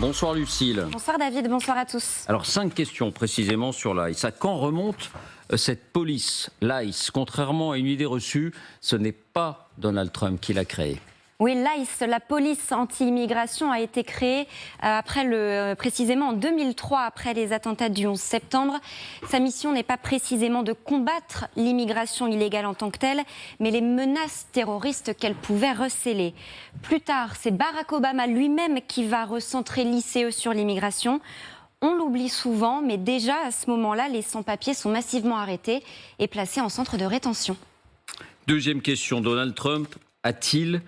Bonsoir Lucille. Bonsoir David, bonsoir à tous. Alors 5 questions précisément sur l'ICE. À quand remonte cette police, l'ICE? Contrairement à une idée reçue, ce n'est pas Donald Trump qui l'a créée. Oui, l'ICE, la police anti-immigration, a été créée précisément en 2003, après les attentats du 11 septembre. Sa mission n'est pas précisément de combattre l'immigration illégale en tant que telle, mais les menaces terroristes qu'elle pouvait recéler. Plus tard, c'est Barack Obama lui-même qui va recentrer l'ICE sur l'immigration. On l'oublie souvent, mais déjà à ce moment-là, les sans-papiers sont massivement arrêtés et placés en centre de rétention. Deuxième question, Donald Trump a-t-il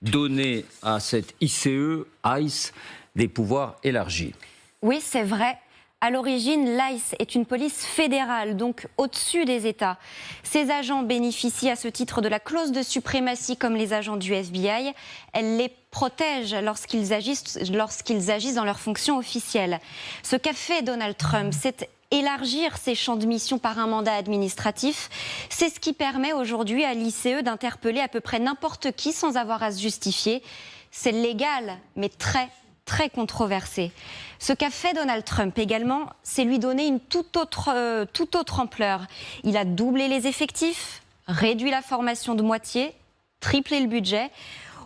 donné à cette ICE des pouvoirs élargis? Oui, c'est vrai. À l'origine, l'ICE est une police fédérale, donc au-dessus des États. Ses agents bénéficient à ce titre de la clause de suprématie comme les agents du FBI. Elle les protège lorsqu'ils agissent dans leurs fonctions officielles. Ce qu'a fait Donald Trump, c'est élargir ses champs de mission par un mandat administratif. C'est ce qui permet aujourd'hui à l'ICE d'interpeller à peu près n'importe qui sans avoir à se justifier. C'est légal, mais très controversé. Ce qu'a fait Donald Trump également, c'est lui donner une toute autre ampleur. Il a doublé les effectifs, réduit la formation de moitié, triplé le budget.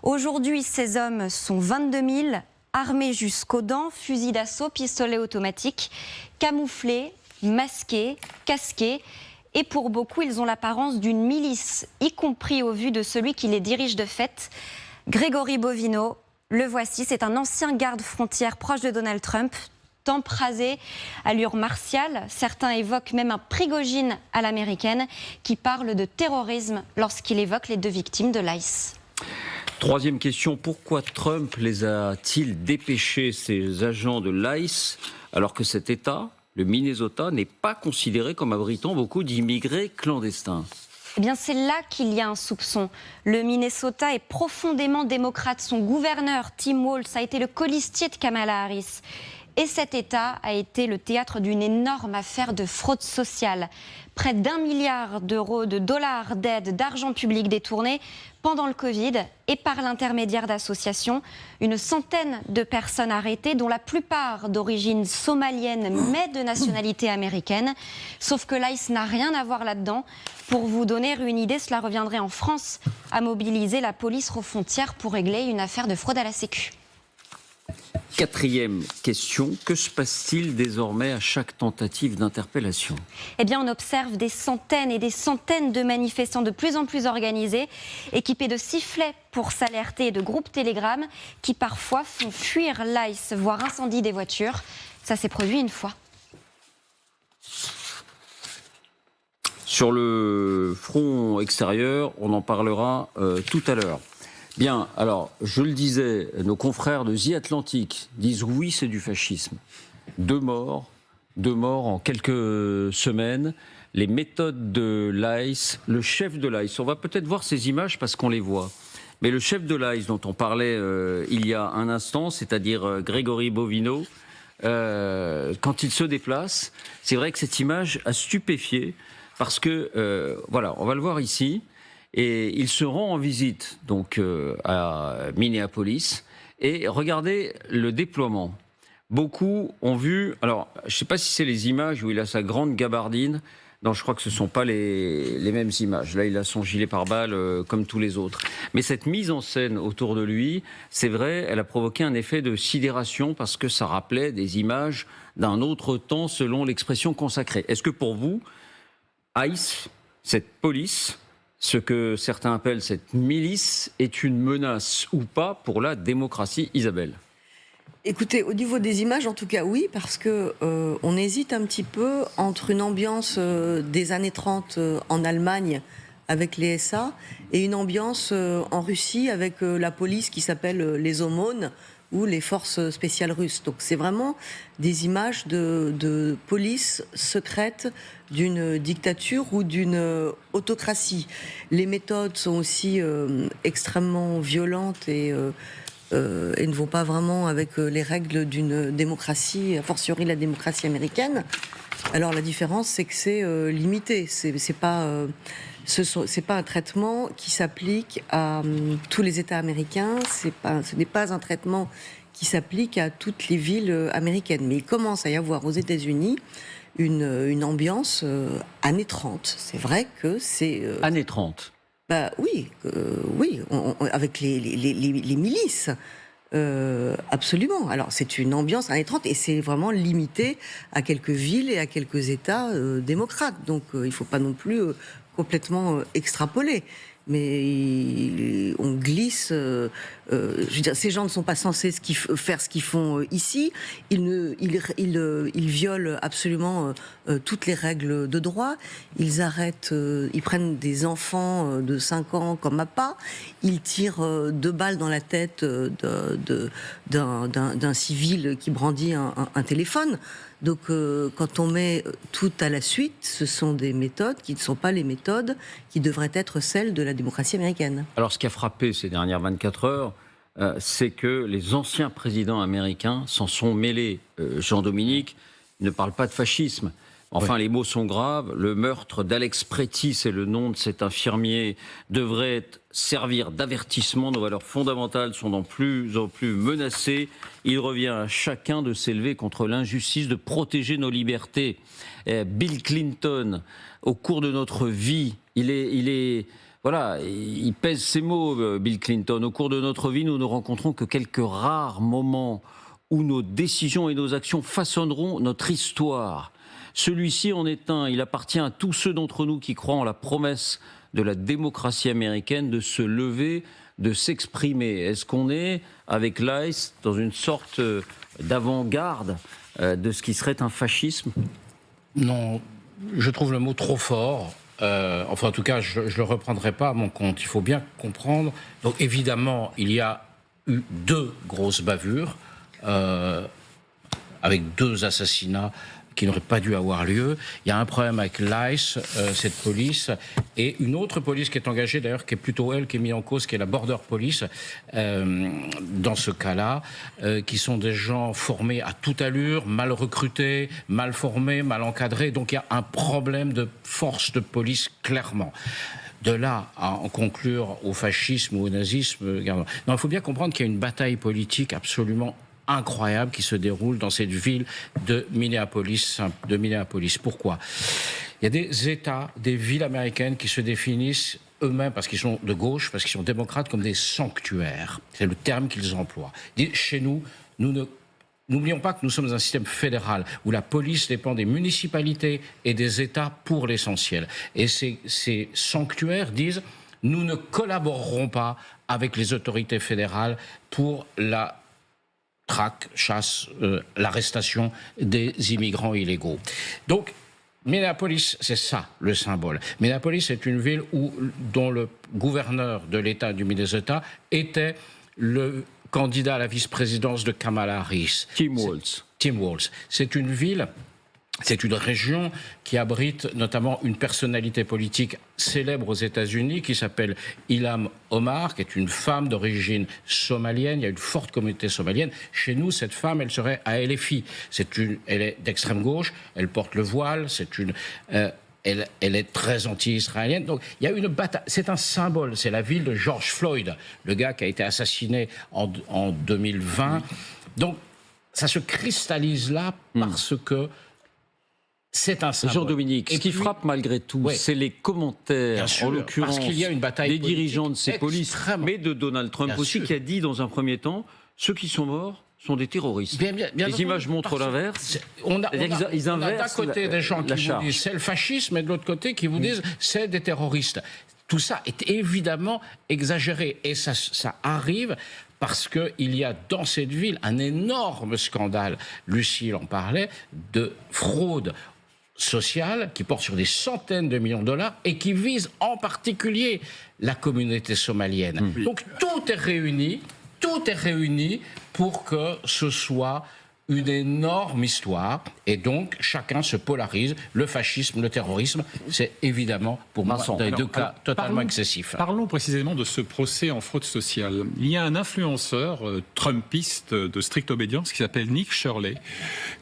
Aujourd'hui, ces hommes sont 22 000, armés jusqu'aux dents, fusils d'assaut, pistolets automatiques, camouflés, masqués, casqués. Et pour beaucoup, ils ont l'apparence d'une milice, y compris au vu de celui qui les dirige de fait, Gregory Bovino. Le voici, c'est un ancien garde-frontière proche de Donald Trump, tempe rasé, allure martiale. Certains évoquent même un Prigogine à l'américaine qui parle de terrorisme lorsqu'il évoque les 2 victimes de l'ICE. Troisième question, pourquoi Trump les a-t-il dépêchés, ces agents de l'ICE, alors que cet État, le Minnesota, n'est pas considéré comme abritant beaucoup d'immigrés clandestins? Eh bien, c'est là qu'il y a un soupçon. Le Minnesota est profondément démocrate. Son gouverneur, Tim Walz, a été le colistier de Kamala Harris. Et cet État a été le théâtre d'une énorme affaire de fraude sociale. Près d'1 milliard de dollars d'aide, d'argent public détourné pendant le Covid et par l'intermédiaire d'associations. Une centaine de personnes arrêtées, dont la plupart d'origine somalienne mais de nationalité américaine. Sauf que l'ICE n'a rien à voir là-dedans. Pour vous donner une idée, cela reviendrait en France à mobiliser la police aux frontières pour régler une affaire de fraude à la Sécu. Quatrième question, que se passe-t-il désormais à chaque tentative d'interpellation? Eh bien, on observe des centaines et des centaines de manifestants de plus en plus organisés, équipés de sifflets pour s'alerter et de groupes Telegram qui parfois font fuir l'ICE, voire incendient des voitures. Ça s'est produit une fois. Sur le front extérieur, on en parlera tout à l'heure. Bien, alors, je le disais, nos confrères de The Atlantic disent oui, c'est du fascisme. 2 morts en quelques semaines. Les méthodes de l'ICE, le chef de l'ICE, on va peut-être voir ces images parce qu'on les voit. Mais le chef de l'ICE dont on parlait il y a un instant, c'est-à-dire Gregory Bovino, quand il se déplace, c'est vrai que cette image a stupéfié parce que, voilà, on va le voir ici. Et il se rend en visite donc à Minneapolis et regardez le déploiement. Beaucoup ont vu, alors je ne sais pas si c'est les images où il a sa grande gabardine, non je crois que ce ne sont pas les mêmes images, là il a son gilet pare-balles comme tous les autres. Mais cette mise en scène autour de lui, c'est vrai, elle a provoqué un effet de sidération parce que ça rappelait des images d'un autre temps selon l'expression consacrée. Est-ce que pour vous, ICE, cette police, ce que certains appellent cette milice, est une menace ou pas pour la démocratie, Isabelle? Écoutez, au niveau des images, en tout cas, oui, parce que on hésite un petit peu entre une ambiance des années 30 en Allemagne avec les SA et une ambiance en Russie avec la police qui s'appelle les aumônes ou les forces spéciales russes. Donc c'est vraiment des images de police secrète d'une dictature ou d'une autocratie. Les méthodes sont aussi extrêmement violentes et ne vont pas vraiment avec les règles d'une démocratie, a fortiori la démocratie américaine. Alors la différence, c'est que c'est limité. C'est pas un traitement qui s'applique à tous les États américains. Ce n'est pas un traitement qui s'applique à toutes les villes américaines. Mais il commence à y avoir aux États-Unis une ambiance années 30. C'est vrai que c'est... Années 30. Oui, avec les milices. Absolument. Alors, c'est une ambiance années 30 et c'est vraiment limité à quelques villes et à quelques États démocrates. Donc, il ne faut pas non plus complètement extrapoler. Mais on glisse. Je veux dire, ces gens ne sont pas censés faire ce qu'ils font ici. Ils violent absolument toutes les règles de droit. Ils arrêtent, ils prennent des enfants de 5 ans comme appât. Ils tirent 2 balles dans la tête d'un civil qui brandit un téléphone. Donc, quand on met tout à la suite, ce sont des méthodes qui ne sont pas les méthodes qui devraient être celles de la démocratie américaine. Alors, ce qui a frappé ces dernières 24 heures, c'est que les anciens présidents américains s'en sont mêlés. Jean-Dominique ne parle pas de fascisme. Enfin, les mots sont graves. Le meurtre d'Alex Préti, c'est le nom de cet infirmier, devrait servir d'avertissement. Nos valeurs fondamentales sont de plus en plus menacées. Il revient à chacun de s'élever contre l'injustice, de protéger nos libertés. Bill Clinton, au cours de notre vie, il pèse ses mots, Bill Clinton. Au cours de notre vie, nous ne rencontrons que quelques rares moments où nos décisions et nos actions façonneront notre histoire. Celui-ci en est un. Il appartient à tous ceux d'entre nous qui croient en la promesse de la démocratie américaine de se lever, de s'exprimer. Est-ce qu'on est, avec l'ICE, dans une sorte d'avant-garde de ce qui serait un fascisme ? Non, je trouve le mot trop fort. Enfin, en tout cas, je ne le reprendrai pas à mon compte. Il faut bien comprendre. Donc, évidemment, il y a eu 2 grosses bavures, avec 2 assassinats qui n'aurait pas dû avoir lieu. Il y a un problème avec l'ICE, cette police, et une autre police qui est engagée, d'ailleurs, qui est plutôt elle qui est mise en cause, qui est la Border Police, dans ce cas-là, qui sont des gens formés à toute allure, mal recrutés, mal formés, mal encadrés. Donc il y a un problème de force de police, clairement. De là à en conclure au fascisme ou au nazisme, non, il faut bien comprendre qu'il y a une bataille politique absolument incroyable qui se déroule dans cette ville de Minneapolis. Pourquoi ? Il y a des États, des villes américaines qui se définissent eux-mêmes, parce qu'ils sont de gauche, parce qu'ils sont démocrates, comme des sanctuaires. C'est le terme qu'ils emploient. Chez nous, n'oublions pas que nous sommes un système fédéral où la police dépend des municipalités et des États pour l'essentiel. Et ces sanctuaires disent « nous ne collaborerons pas avec les autorités fédérales pour la traque, chasse, l'arrestation des immigrants illégaux. » Donc, Minneapolis, c'est ça le symbole. Minneapolis est une ville dont le gouverneur de l'État du Minnesota était le candidat à la vice-présidence de Kamala Harris. Tim Walz. C'est une ville, c'est une région qui abrite notamment une personnalité politique célèbre aux États-Unis qui s'appelle Ilham Omar, qui est une femme d'origine somalienne. Il y a une forte communauté somalienne. Chez nous, cette femme, elle serait à LFI. Elle est d'extrême gauche, elle porte le voile, elle est très anti-israélienne. Donc, il y a une bataille. C'est un symbole. C'est la ville de George Floyd, le gars qui a été assassiné en 2020. Donc, ça se cristallise là parce que c'est un symbole. Jean-Dominique, ce qui frappe malgré tout, c'est les commentaires, en l'occurrence, parce qu'il y a une bataille des dirigeants de ces polices, mais de Donald Trump aussi, sûr. qui a dit dans un premier temps, ceux qui sont morts sont des terroristes. Bien les images montrent l'inverse. Ils inversent d'un côté des gens qui vous disent c'est le fascisme et de l'autre côté qui vous disent c'est des terroristes. Tout ça est évidemment exagéré et ça arrive parce qu'il y a dans cette ville un énorme scandale, Lucille en parlait, de fraude sociale qui porte sur des centaines de millions de dollars et qui vise en particulier la communauté somalienne. Donc tout est réuni pour que ce soit une énorme histoire et donc chacun se polarise. Le fascisme, le terrorisme, c'est évidemment pour moi dans les deux cas totalement excessif. Parlons précisément de ce procès en fraude sociale. Il y a un influenceur trumpiste de stricte obédience qui s'appelle Nick Shirley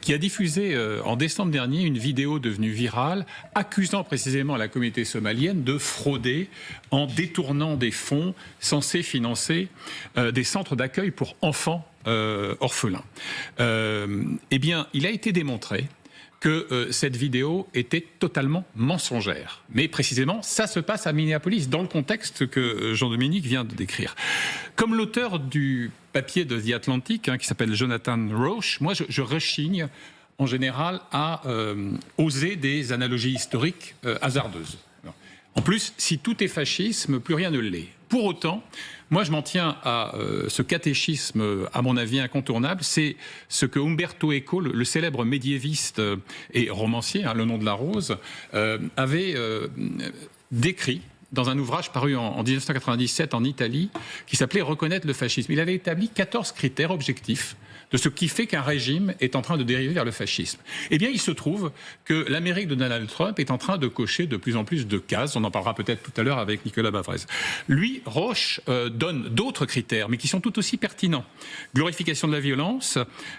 qui a diffusé en décembre dernier une vidéo devenue virale accusant précisément la communauté somalienne de frauder en détournant des fonds censés financer des centres d'accueil pour enfants orphelins. Eh bien, il a été démontré que cette vidéo était totalement mensongère. Mais précisément, ça se passe à Minneapolis, dans le contexte que Jean-Dominique vient de décrire. Comme l'auteur du papier de The Atlantic, qui s'appelle Jonathan Rauch, moi je rechigne en général à oser des analogies historiques hasardeuses. En plus, si tout est fascisme, plus rien ne l'est. Pour autant, moi je m'en tiens à ce catéchisme, à mon avis incontournable, c'est ce que Umberto Eco, le célèbre médiéviste et romancier, Le nom de la rose, avait décrit dans un ouvrage paru en 1997 en Italie, qui s'appelait « Reconnaître le fascisme ». Il avait établi 14 critères objectifs de ce qui fait qu'un régime est en train de dériver vers le fascisme. Eh bien, il se trouve que l'Amérique de Donald Trump est en train de cocher de plus en plus de cases. On en parlera peut-être tout à l'heure avec Nicolas Bavrez. Lui, Rauch, donne d'autres critères, mais qui sont tout aussi pertinents. Glorification de la violence,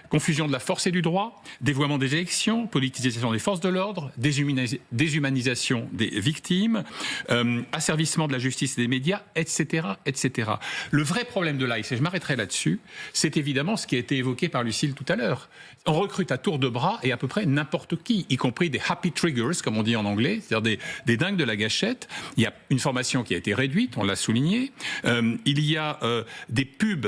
confusion de la force et du droit, dévoiement des élections, politisation des forces de l'ordre, déshumanisation des victimes, asservissement de la justice et des médias, etc., etc. Le vrai problème de l'ICE, et je m'arrêterai là-dessus, c'est évidemment ce qui a été évoqué par Lucille tout à l'heure. On recrute à tour de bras et à peu près n'importe qui, y compris des happy triggers, comme on dit en anglais, c'est-à-dire des dingues de la gâchette. Il y a une formation qui a été réduite, on l'a souligné. Il y a des pubs,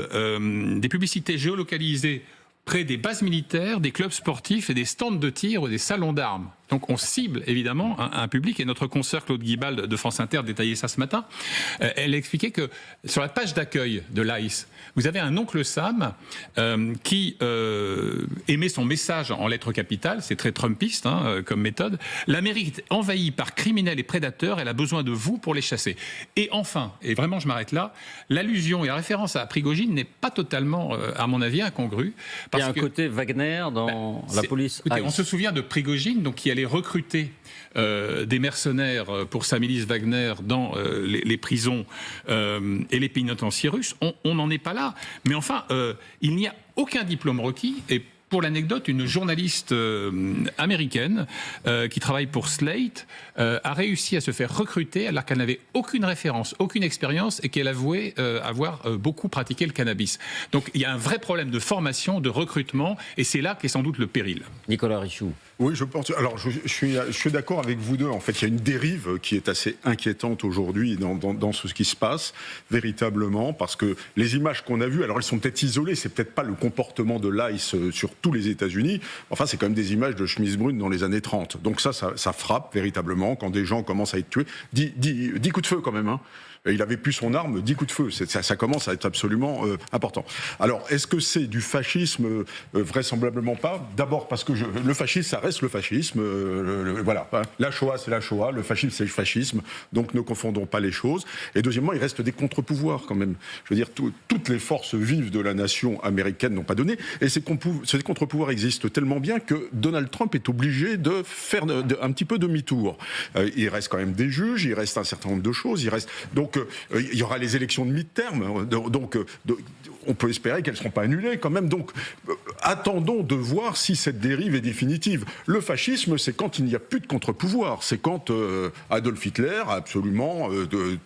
des publicités géolocalisées près des bases militaires, des clubs sportifs et des stands de tir ou des salons d'armes. Donc on cible évidemment un public, et notre consoeur Claude Guibald de France Inter détaillait ça ce matin. Elle expliquait que sur la page d'accueil de l'ICE, vous avez un oncle Sam qui émet son message en lettres capitales, c'est très trumpiste comme méthode. L'Amérique est envahie par criminels et prédateurs, elle a besoin de vous pour les chasser. Et enfin, et vraiment je m'arrête là, l'allusion et la référence à Prigojine n'est pas totalement, à mon avis, incongrue. Il y a un côté Wagner dans la police. Écoutez, on se souvient de Prigojine, donc qui allait recruter des mercenaires pour sa milice Wagner dans les prisons et les pénitentiaires russes. On n'en est pas là. Mais enfin, il n'y a aucun diplôme requis. Et pour l'anecdote, une journaliste américaine qui travaille pour Slate a réussi à se faire recruter alors qu'elle n'avait aucune référence, aucune expérience et qu'elle avouait avoir beaucoup pratiqué le cannabis. Donc il y a un vrai problème de formation, de recrutement, et c'est là qu'est sans doute le péril. Nicolas Richoux. Oui, je pense. Alors, je suis d'accord avec vous deux. En fait, il y a une dérive qui est assez inquiétante aujourd'hui dans ce qui se passe, véritablement, parce que les images qu'on a vues, alors elles sont peut-être isolées, c'est peut-être pas le comportement de l'ICE sur tous les États-Unis. Enfin, c'est quand même des images de chemise brune dans les années 30. Donc ça frappe véritablement quand des gens commencent à être tués. 10 coups de feu quand même, hein. Il avait plus son arme, 10 coups de feu. Ça commence à être absolument important. Alors, est-ce que c'est du fascisme? Vraisemblablement pas. D'abord parce que le fascisme, ça reste le fascisme. Voilà. La Shoah, c'est la Shoah. Le fascisme, c'est le fascisme. Donc, ne confondons pas les choses. Et deuxièmement, il reste des contre-pouvoirs quand même. Je veux dire, toutes les forces vives de la nation américaine n'ont pas donné. Et ces contre-pouvoirs existent tellement bien que Donald Trump est obligé de faire un petit peu demi-tour. Il reste quand même des juges, il reste un certain nombre de choses. Donc, il y aura les élections de mi-terme, donc on peut espérer qu'elles ne seront pas annulées quand même. Donc attendons de voir si cette dérive est définitive. Le fascisme, c'est quand il n'y a plus de contre-pouvoir. C'est quand Adolf Hitler a absolument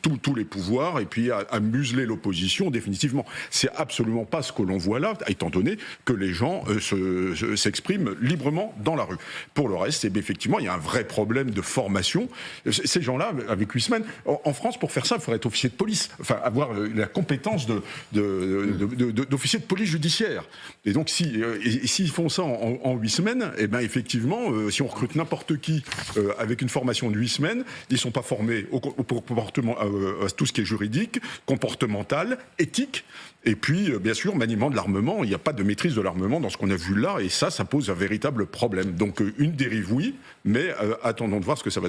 tous les pouvoirs et puis a muselé l'opposition définitivement. C'est absolument pas ce que l'on voit là, étant donné que les gens s'expriment librement dans la rue. Pour le reste, effectivement, il y a un vrai problème de formation. Ces gens-là, avec Huisman, en France, pour faire ça, il faudrait être officier de police, enfin avoir la compétence d'officier de police judiciaire. Et donc, s'ils font ça en 8 semaines, eh ben effectivement, si on recrute n'importe qui avec une formation de 8 semaines, ils ne sont pas formés au comportement, à tout ce qui est juridique, comportemental, éthique. Et puis, bien sûr, maniement de l'armement. Il n'y a pas de maîtrise de l'armement dans ce qu'on a vu là, et ça pose un véritable problème. Donc, une dérive, oui, mais attendons de voir ce que ça va donner.